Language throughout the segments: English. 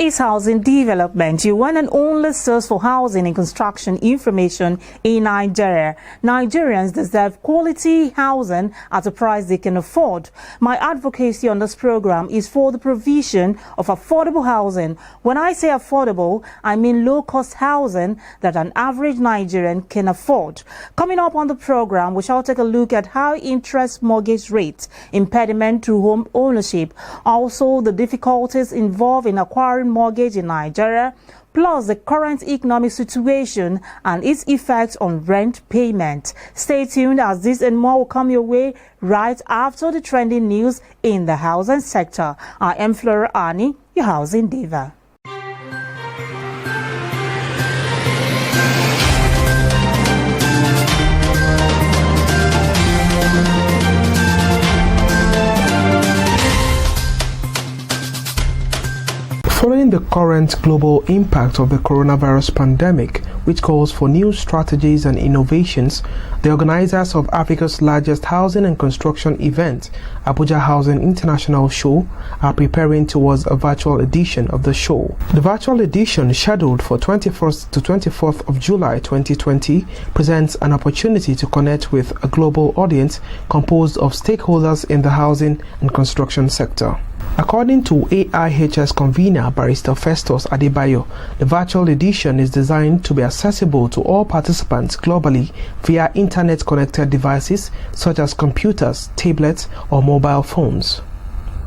is Housing Development, your one and only source for housing and construction information in Nigeria. Nigerians deserve quality housing at a price they can afford. My advocacy on this program is for the provision of affordable housing. When I say affordable, I mean low-cost housing that an average Nigerian can afford. Coming up on the program, we shall take a look at high interest mortgage rates, impediment to home ownership, also the difficulties involved in acquiring mortgage in Nigeria, plus the current economic situation and its effects on rent payment. Stay tuned as this and more will come your way right after the trending news in the housing sector. I am Flora Ani, your housing diva. Following the current global impact of the coronavirus pandemic, which calls for new strategies and innovations, the organizers of Africa's largest housing and construction event, Abuja Housing International Show, are preparing towards a virtual edition of the show. The virtual edition, scheduled for 21st to 24th of July 2020, presents an opportunity to connect with a global audience composed of stakeholders in the housing and construction sector. According to AIHS convener Barrister Festus Adebayo, the virtual edition is designed to be accessible to all participants globally via internet-connected devices such as computers, tablets, or mobile phones.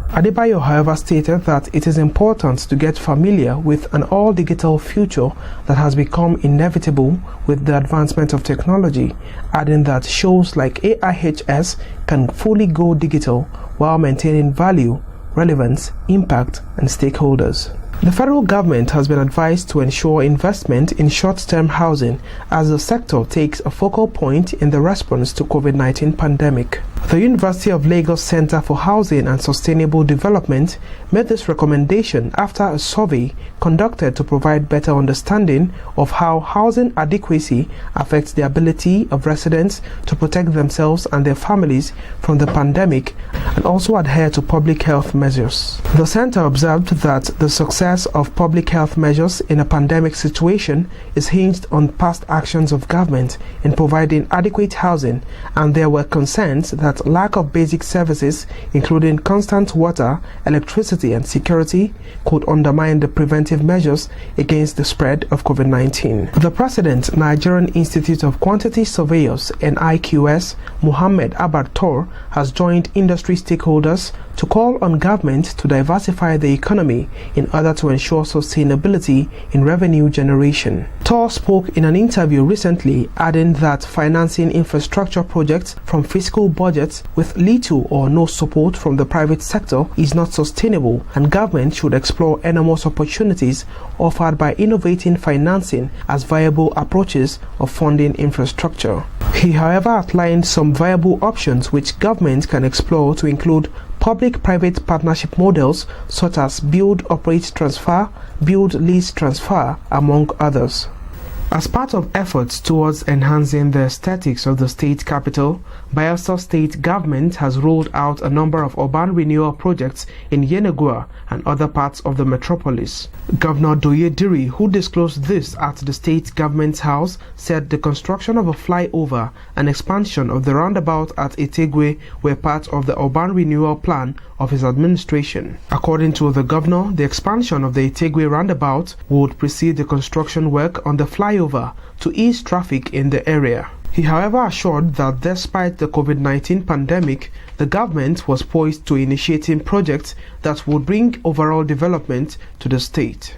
Adebayo, however, stated that it is important to get familiar with an all-digital future that has become inevitable with the advancement of technology, adding that shows like AIHS can fully go digital while maintaining value, relevance, impact, and stakeholders. The federal government has been advised to ensure investment in short-term housing as the sector takes a focal point in the response to COVID-19 pandemic. The University of Lagos Center for Housing and Sustainable Development made this recommendation after a survey conducted to provide better understanding of how housing adequacy affects the ability of residents to protect themselves and their families from the pandemic and also adhere to public health measures. The center observed that the success of public health measures in a pandemic situation is hinged on past actions of government in providing adequate housing, and there were concerns that lack of basic services, including constant water, electricity, and security, could undermine the preventive measures against the spread of COVID-19. The President, Nigerian Institute of Quantity Surveyors (NIQS), Muhammad Abartor, has joined industry stakeholders to call on government to diversify the economy in order to ensure sustainability in revenue generation. Tor spoke in an interview recently, adding that financing infrastructure projects from fiscal budgets with little or no support from the private sector is not sustainable, and government should explore enormous opportunities offered by innovating financing as viable approaches of funding infrastructure. He, however, outlined some viable options which government can explore to include public-private partnership models such as build-operate-transfer, build-lease-transfer, among others. As part of efforts towards enhancing the aesthetics of the state capital, Bayelsa State Government has rolled out a number of urban renewal projects in Yenagoa and other parts of the metropolis. Governor Doye Diri, who disclosed this at the state government's house, said the construction of a flyover and expansion of the roundabout at Etegwe were part of the urban renewal plan of his administration. According to the governor, the expansion of the Etegwe roundabout would precede the construction work on the flyover to ease traffic in the area. He, however, assured that despite the COVID-19 pandemic, the government was poised to initiating projects that would bring overall development to the state.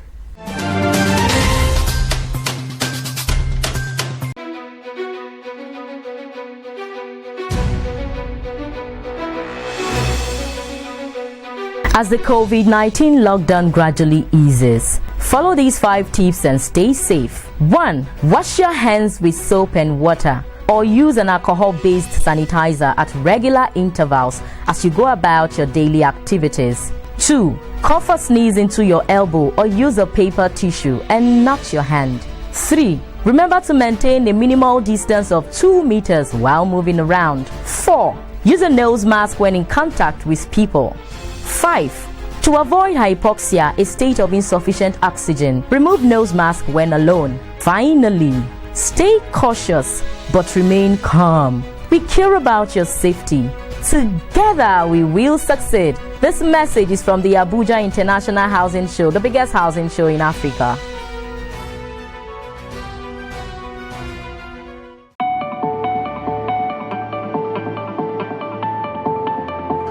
As the COVID-19 lockdown gradually eases, follow these 5 tips and stay safe. 1. Wash your hands with soap and water, or use an alcohol-based sanitizer at regular intervals as you go about your daily activities. 2. Cough or sneeze into your elbow or use a paper tissue and not your hand. 3. Remember to maintain a minimal distance of 2 meters while moving around. 4. Use a nose mask when in contact with people. 5. To avoid hypoxia, a state of insufficient oxygen, remove nose mask when alone. Finally, stay cautious but remain calm. We care about your safety. Together we will succeed. This message is from the Abuja International Housing Show, the biggest housing show in Africa.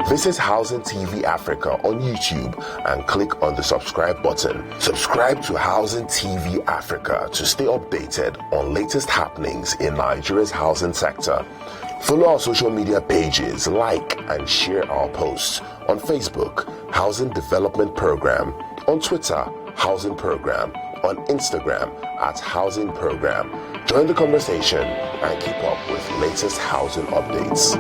Visit Housing TV Africa on YouTube and click on the subscribe button. Subscribe to Housing TV Africa to stay updated on latest happenings in Nigeria's housing sector. Follow our social media pages, like and share our posts on Facebook, Housing Development Program, on Twitter, Housing Program, on Instagram @Housing Program. Join the conversation and keep up with latest housing updates.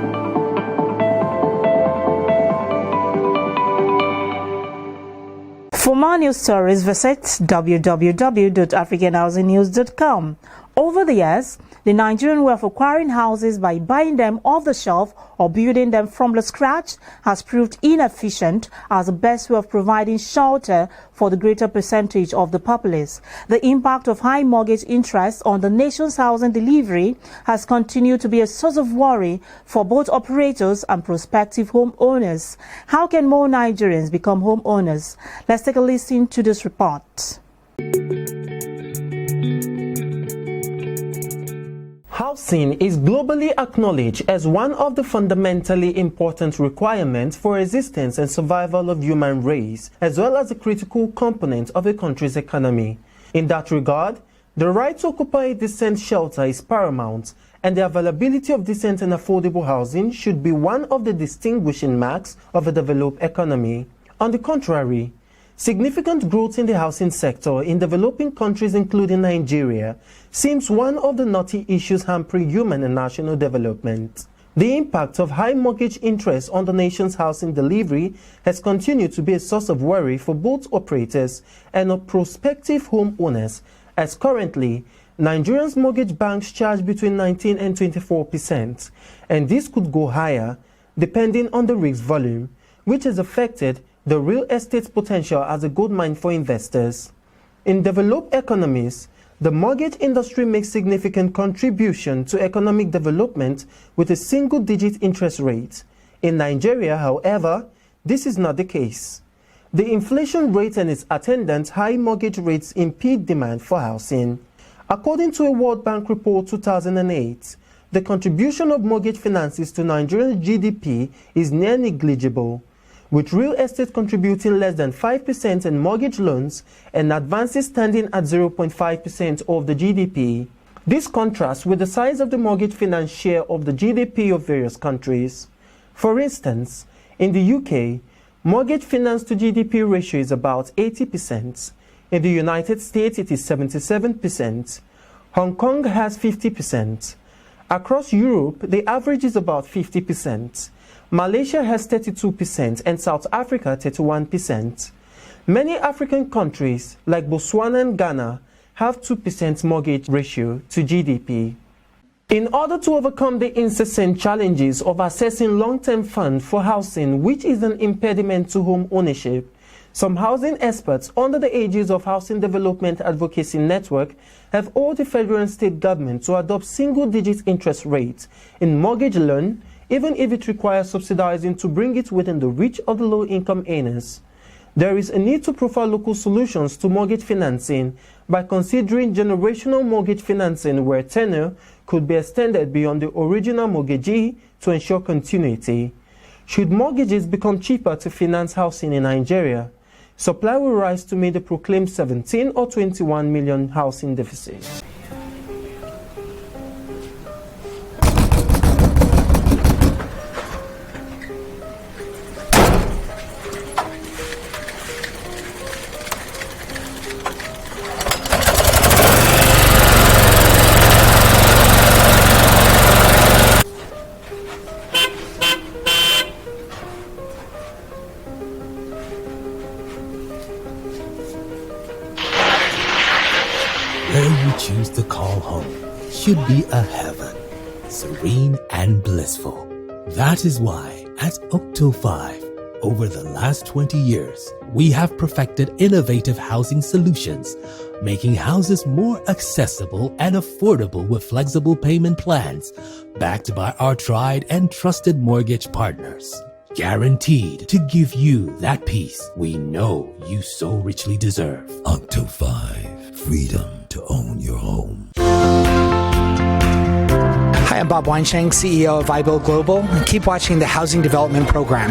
For more news stories, visit www.africanhousingnews.com. Over the years, the Nigerian way of acquiring houses by buying them off the shelf or building them from the scratch has proved inefficient as the best way of providing shelter for the greater percentage of the populace. The impact of high mortgage interest on the nation's housing delivery has continued to be a source of worry for both operators and prospective homeowners. How can more Nigerians become homeowners? Let's take a listen to this report. Housing is globally acknowledged as one of the fundamentally important requirements for existence and survival of human race, as well as a critical component of a country's economy. In that regard, the right to occupy a decent shelter is paramount, and the availability of decent and affordable housing should be one of the distinguishing marks of a developed economy. On the contrary, significant growth in the housing sector in developing countries including Nigeria seems one of the knotty issues hampering human and national development. The impact of high mortgage interest on the nation's housing delivery has continued to be a source of worry for both operators and prospective homeowners, as currently Nigeria's mortgage banks charge between 19 and 24%, and this could go higher depending on the risk volume, which has affected the real estate potential as a gold mine for investors. In developed economies, the mortgage industry makes significant contribution to economic development with a single-digit interest rate. In Nigeria, however, this is not the case. The inflation rate and its attendant high mortgage rates impede demand for housing. According to a World Bank report 2008, the contribution of mortgage finances to Nigerian GDP is near negligible, with real estate contributing less than 5% and mortgage loans and advances standing at 0.5% of the GDP. This contrasts with the size of the mortgage finance share of the GDP of various countries. For instance, in the UK, mortgage finance to GDP ratio is about 80%. In the United States, it is 77%. Hong Kong has 50%. Across Europe, the average is about 50%. Malaysia has 32% and South Africa 31%. Many African countries like Botswana and Ghana have 2% mortgage ratio to GDP. In order to overcome the incessant challenges of accessing long-term funds for housing, which is an impediment to home ownership, some housing experts under the aegis of Housing Development Advocacy Network have urged the federal and state government to adopt single-digit interest rates in mortgage loan, even if it requires subsidizing to bring it within the reach of the low-income earners. There is a need to profile local solutions to mortgage financing by considering generational mortgage financing where tenure could be extended beyond the original mortgagee to ensure continuity. Should mortgages become cheaper to finance housing in Nigeria, supply will rise to meet the proclaimed 17 or 21 million housing deficit. Where you choose to call home should be a heaven, serene and blissful. That is why at Octo 5, Over the last 20 years, we have perfected innovative housing solutions, making houses more accessible and affordable with flexible payment plans, backed by our tried and trusted mortgage partners. Guaranteed to give you that peace we know you so richly deserve. Octo 5, freedom to own your home. Hi, I'm Bob Weinsheng, CEO of iBuild Global, and keep watching the Housing Development Program.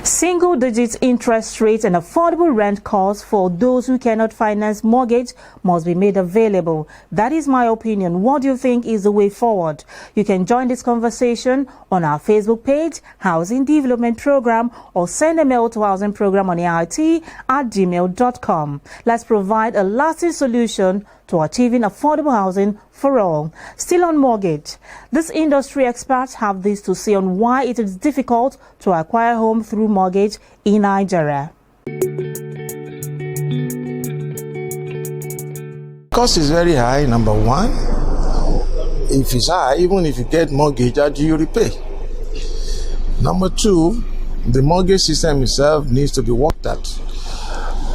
Single-digit interest rates and affordable rent costs for those who cannot finance mortgage must be made available. That is my opinion. What do you think is the way forward? You can join this conversation on our Facebook page, Housing Development Program, or send a mail to housingprogram@gmail.com. Let's provide a lasting solution to achieving affordable housing for all. Still on mortgage, these industry experts have this to say on why it is difficult to acquire a home through mortgage in Nigeria. Cost is very high, number one. If it's high, even if you get mortgage, how do you repay? Number two, the mortgage system itself needs to be worked at.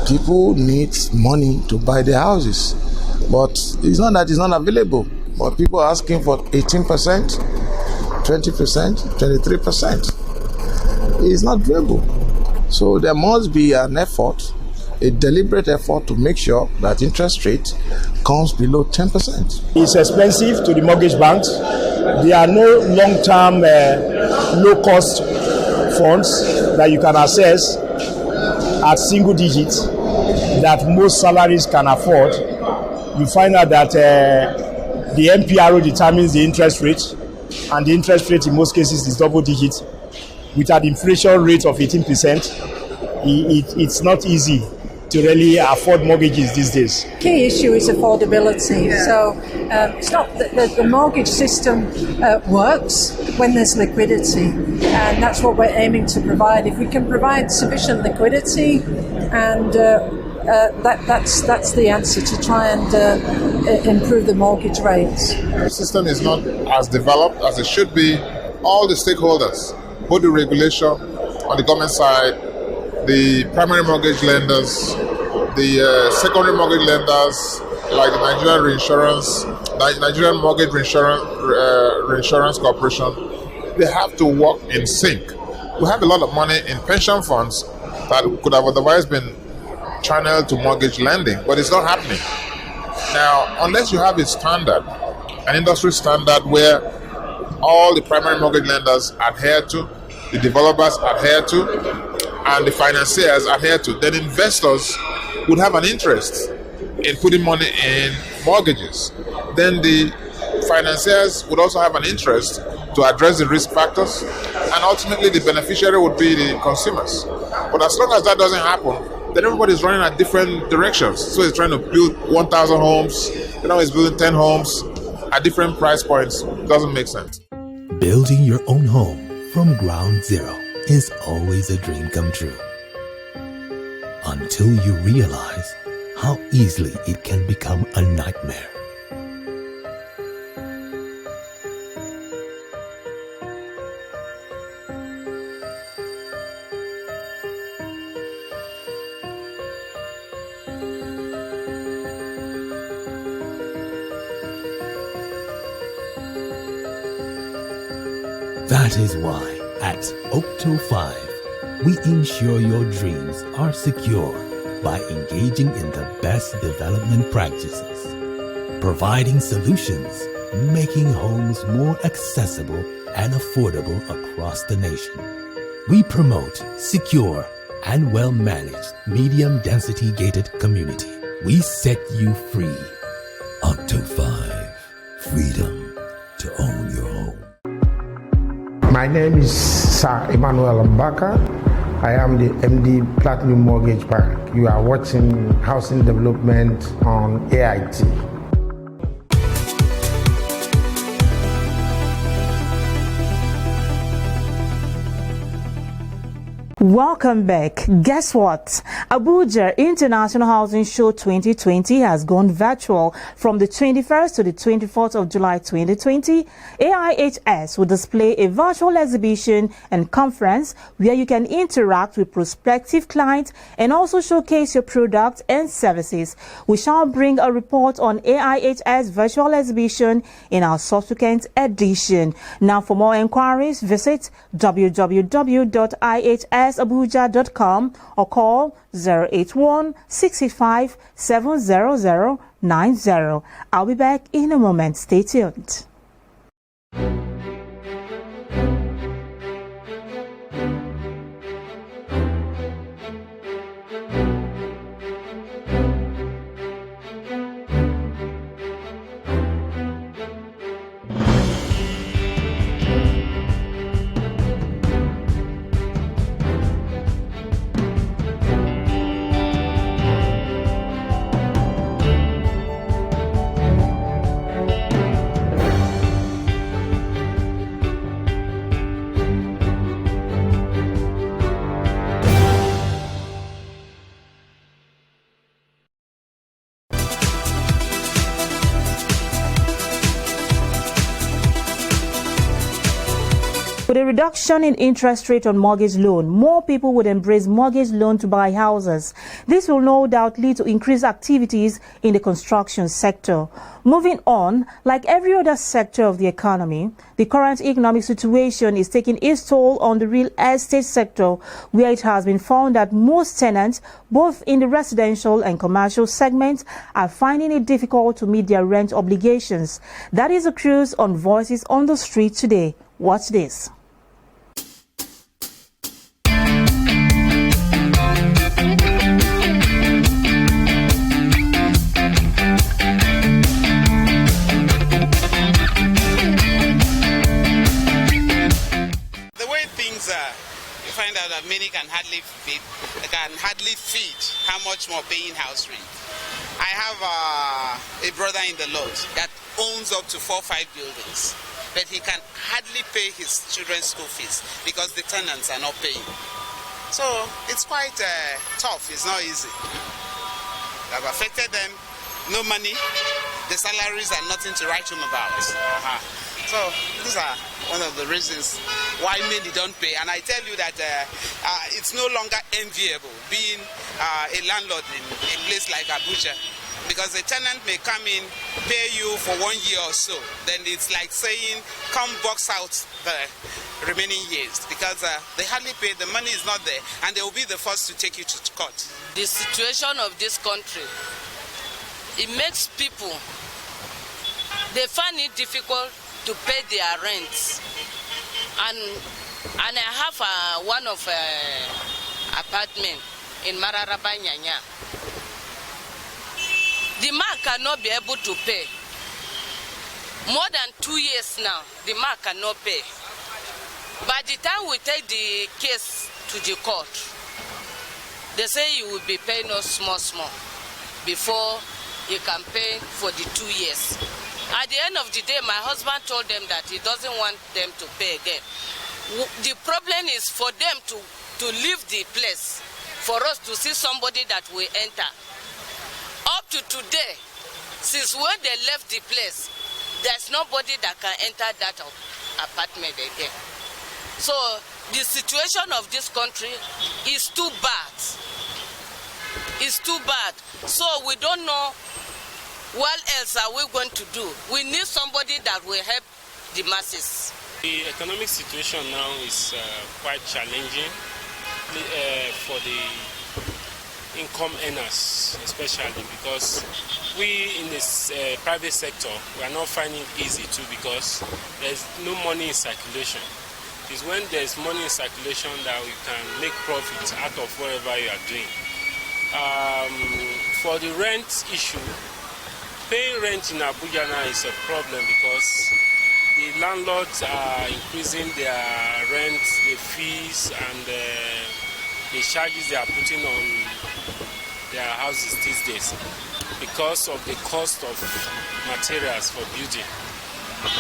People need money to buy their houses. But it's not that it's not available. But people are asking for 18%, 20%, 23%. It's not doable. So there must be an effort, a deliberate effort to make sure that interest rate comes below 10%. It's expensive to the mortgage banks. There are no long-term, low-cost funds that you can access at single digits that most salaries can afford. You find out that the MPRO determines the interest rate, and the interest rate in most cases is double digit. With an inflation rate of 18%, it's not easy to really afford mortgages these days. Key issue is affordability. So it's not that the mortgage system works when there's liquidity, and that's what we're aiming to provide. If we can provide sufficient liquidity, and that's the answer to try and improve the mortgage rates. The system is not as developed as it should be. All the stakeholders, both the regulation on the government side, the primary mortgage lenders, the secondary mortgage lenders, like the Nigerian Mortgage Reinsurance Corporation, they have to work in sync. We have a lot of money in pension funds that could have otherwise been channeled to mortgage lending, but it's not happening. Now, unless you have a standard, an industry standard where all the primary mortgage lenders adhere to, the developers adhere to, and the financiers adhere to, then investors would have an interest in putting money in mortgages. Then the financiers would also have an interest to address the risk factors, and ultimately the beneficiary would be the consumers. But as long as that doesn't happen, then everybody's running at different directions. So he's trying to build 1,000 homes, he's building 10 homes at different price points. It doesn't make sense. Building your own home from ground zero is always a dream come true. Until you realize how easily it can become a nightmare. That is why at Octo 5, we ensure your dreams are secure by engaging in the best development practices, providing solutions, making homes more accessible and affordable across the nation. We promote secure and well-managed medium-density gated community. We set you free. Octo 5, freedom to own your home. My name is Sir Emmanuel Mbaka. I am the MD Platinum Mortgage Bank. You are watching Housing Development on AIT. Welcome back. Guess what? Abuja International Housing Show 2020 has gone virtual from the 21st to the 24th of July 2020. AIHS will display a virtual exhibition and conference where you can interact with prospective clients and also showcase your products and services. We shall bring a report on AIHS virtual exhibition in our subsequent edition. Now, for more inquiries, visit www.ihsabuja.com or call 081-685-70090. I'll be back in a moment. Stay tuned. With a reduction in interest rate on mortgage loan, more people would embrace mortgage loan to buy houses. This will no doubt lead to increased activities in the construction sector. Moving on, like every other sector of the economy, the current economic situation is taking its toll on the real estate sector, where it has been found that most tenants, both in the residential and commercial segments, are finding it difficult to meet their rent obligations. That is the cruise on Voices on the Street today. Watch this. That many can hardly feed how much more paying house rent. I have a brother in the Lord that owns up to 4 or 5 buildings, but he can hardly pay his children's school fees because the tenants are not paying. So it's quite tough. It's not easy. I've affected them. No money. The salaries are nothing to write home about. So these are one of the reasons why many don't pay. And I tell you that it's no longer enviable being a landlord in a place like Abuja, because the tenant may come in, pay you for 1 year or so. Then it's like saying, come box out the remaining years, because they hardly pay, the money is not there, and they will be the first to take you to court. The situation of this country, it makes people, they find it difficult to pay their rents, and I have one of apartment in Mararaba Nyanya. The man cannot be able to pay. More than 2 years now, the man cannot pay. By the time we take the case to the court, they say he will be paying us small before he can pay for the 2 years. At the end of the day, my husband told them that he doesn't want them to pay again. The problem is for them to leave the place, for us to see somebody that will enter. Up to today, since when they left the place, there's nobody that can enter that apartment again. So the situation of this country is too bad. It's too bad. So we don't know what else are we going to do? We need somebody that will help the masses. The economic situation now is quite challenging for the income earners, especially because we in this private sector, we are not finding it easy too, because there's no money in circulation. It's when there's money in circulation that we can make profit out of whatever you are doing. For the rent issue, paying rent in Abuja now is a problem because the landlords are increasing their rent, the fees, and the charges they are putting on their houses these days because of the cost of materials for building.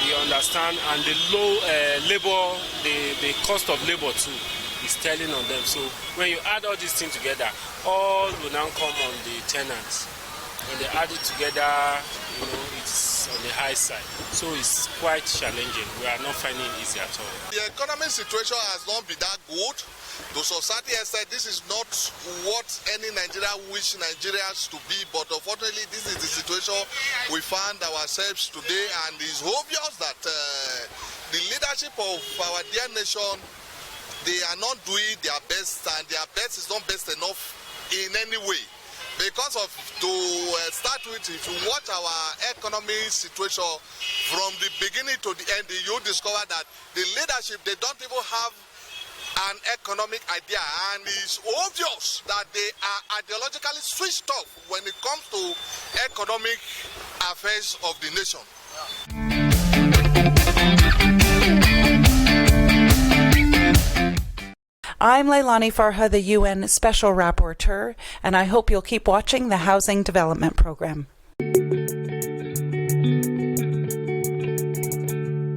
We understand, and the low labor, the cost of labor too is telling on them. So when you add all these things together, all will now come on the tenants. When they add it together, it's on the high side. So it's quite challenging. We are not finding it easy at all. The economic situation has not been that good. The society has said this is not what any Nigerian wish Nigerians to be, but unfortunately this is the situation we find ourselves today, and it's obvious that the leadership of our dear nation, they are not doing their best, and their best is not best enough in any way. Because of, to start with, if you watch our economic situation from the beginning to the end, you discover that the leadership, they don't even have an economic idea, and it's obvious that they are ideologically switched off when it comes to economic affairs of the nation. I'm Leilani Farha, the UN Special Rapporteur, and I hope you'll keep watching the Housing Development Program.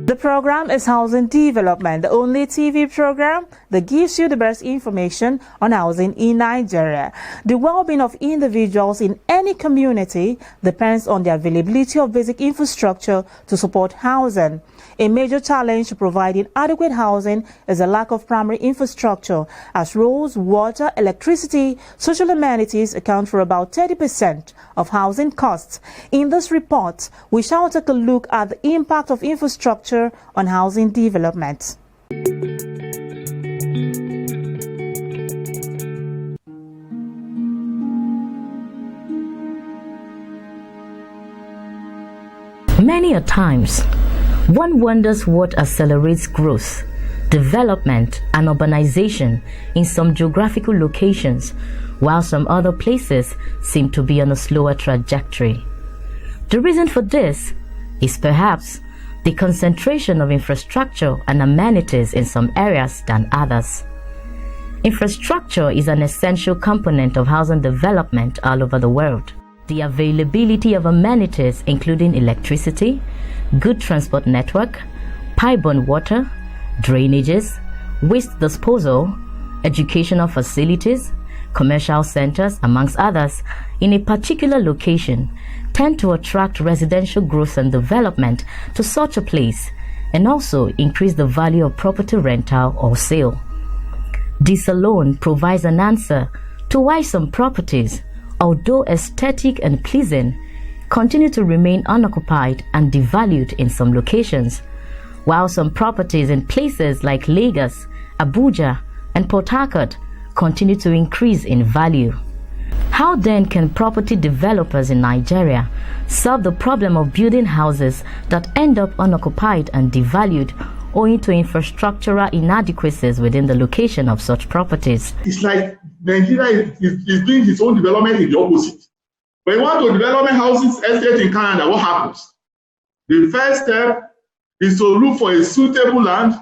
The program is Housing Development, the only TV program that gives you the best information on housing in Nigeria. The well-being of individuals in any community depends on the availability of basic infrastructure to support housing. A major challenge to providing adequate housing is a lack of primary infrastructure, as roads, water, electricity, social amenities account for about 30% of housing costs. In this report, we shall take a look at the impact of infrastructure on housing development. Many a times, one wonders what accelerates growth, development, and urbanization in some geographical locations, while some other places seem to be on a slower trajectory. The reason for this is perhaps the concentration of infrastructure and amenities in some areas than others. Infrastructure is an essential component of housing development all over the world. The availability of amenities including electricity, good transport network, pipeline water, drainages, waste disposal, educational facilities, commercial centers, amongst others, in a particular location tend to attract residential growth and development to such a place, and also increase the value of property rental or sale. This alone provides an answer to why some properties, although aesthetic and pleasing, continue to remain unoccupied and devalued in some locations, while some properties in places like Lagos, Abuja, and Port Harcourt continue to increase in value. How then can property developers in Nigeria solve the problem of building houses that end up unoccupied and devalued owing to infrastructural inadequacies within the location of such properties? It's like Nigeria is doing its own development in the opposite. When you want to develop houses estate in Canada, what happens? The first step is to look for a suitable land.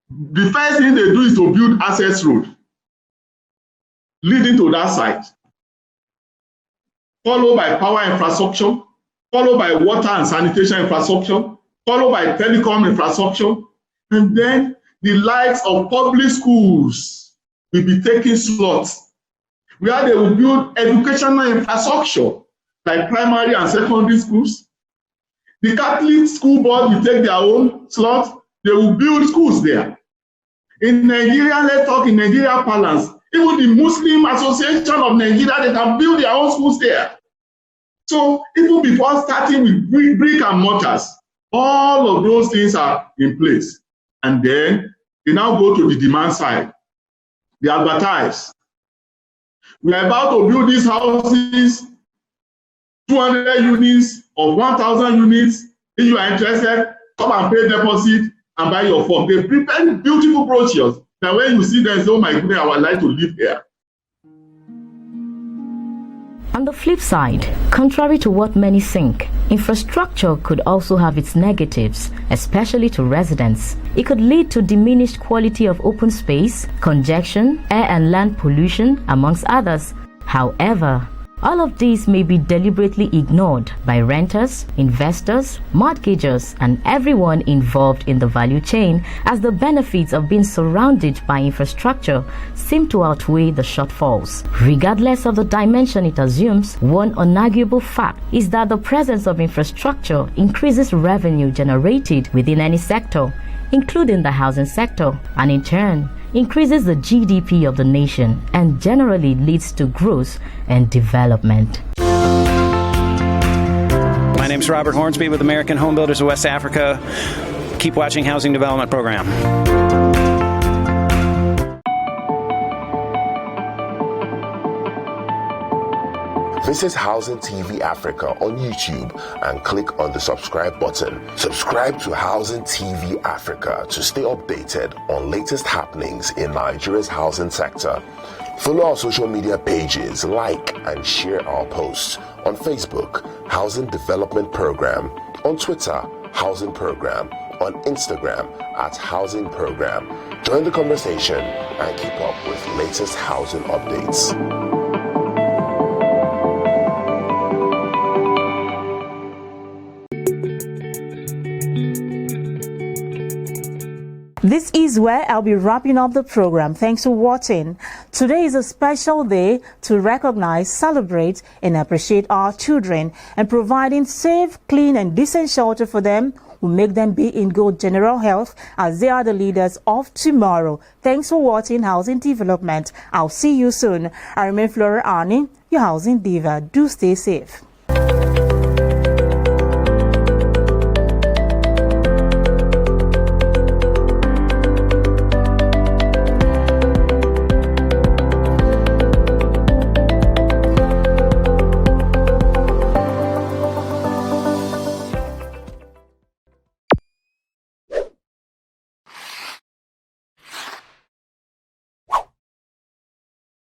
The first thing they do is to build access road leading to that site, followed by power infrastructure, followed by water and sanitation infrastructure, followed by telecom infrastructure, and then the likes of public schools will be taking slots where they will build educational infrastructure like primary and secondary schools. The Catholic school board will take their own slot. They will build schools there. In Nigeria, let's talk in Nigeria parlance. Even the Muslim Association of Nigeria, they can build their own schools there. So even before starting with brick and mortars, all of those things are in place. And then they now go to the demand side. They advertise. We are about to build these houses, 200 units or 1,000 units. If you are interested, come and pay deposit and buy your form. They prepare beautiful brochures. Now when you see them, say, oh my goodness, I would like to live here. On the flip side, contrary to what many think, infrastructure could also have its negatives, especially to residents. It could lead to diminished quality of open space, congestion, air and land pollution, amongst others. However, All of these may be deliberately ignored by renters, investors, mortgagors, and everyone involved in the value chain, as the benefits of being surrounded by infrastructure seem to outweigh the shortfalls. Regardless of the dimension it assumes, one unarguable fact is that the presence of infrastructure increases revenue generated within any sector, including the housing sector, and in turn increases the GDP of the nation and generally leads to growth and development. My name is Robert Hornsby with American Home Builders of West Africa. Keep watching Housing Development Program. Visit Housing TV Africa on YouTube and click on the subscribe button. Subscribe to Housing TV Africa to stay updated on latest happenings in Nigeria's housing sector. Follow our social media pages, like and share our posts on Facebook, Housing Development Program, on Twitter, Housing Program, on Instagram @Housing Program. Join the conversation and keep up with latest housing updates. This is where I'll be wrapping up the program. Thanks for watching. Today is a special day to recognize, celebrate, and appreciate our children, and providing safe, clean, and decent shelter for them will make them be in good general health, as they are the leaders of tomorrow. Thanks for watching Housing Development. I'll see you soon. I remain Flora Arnie, your housing diva. Do stay safe.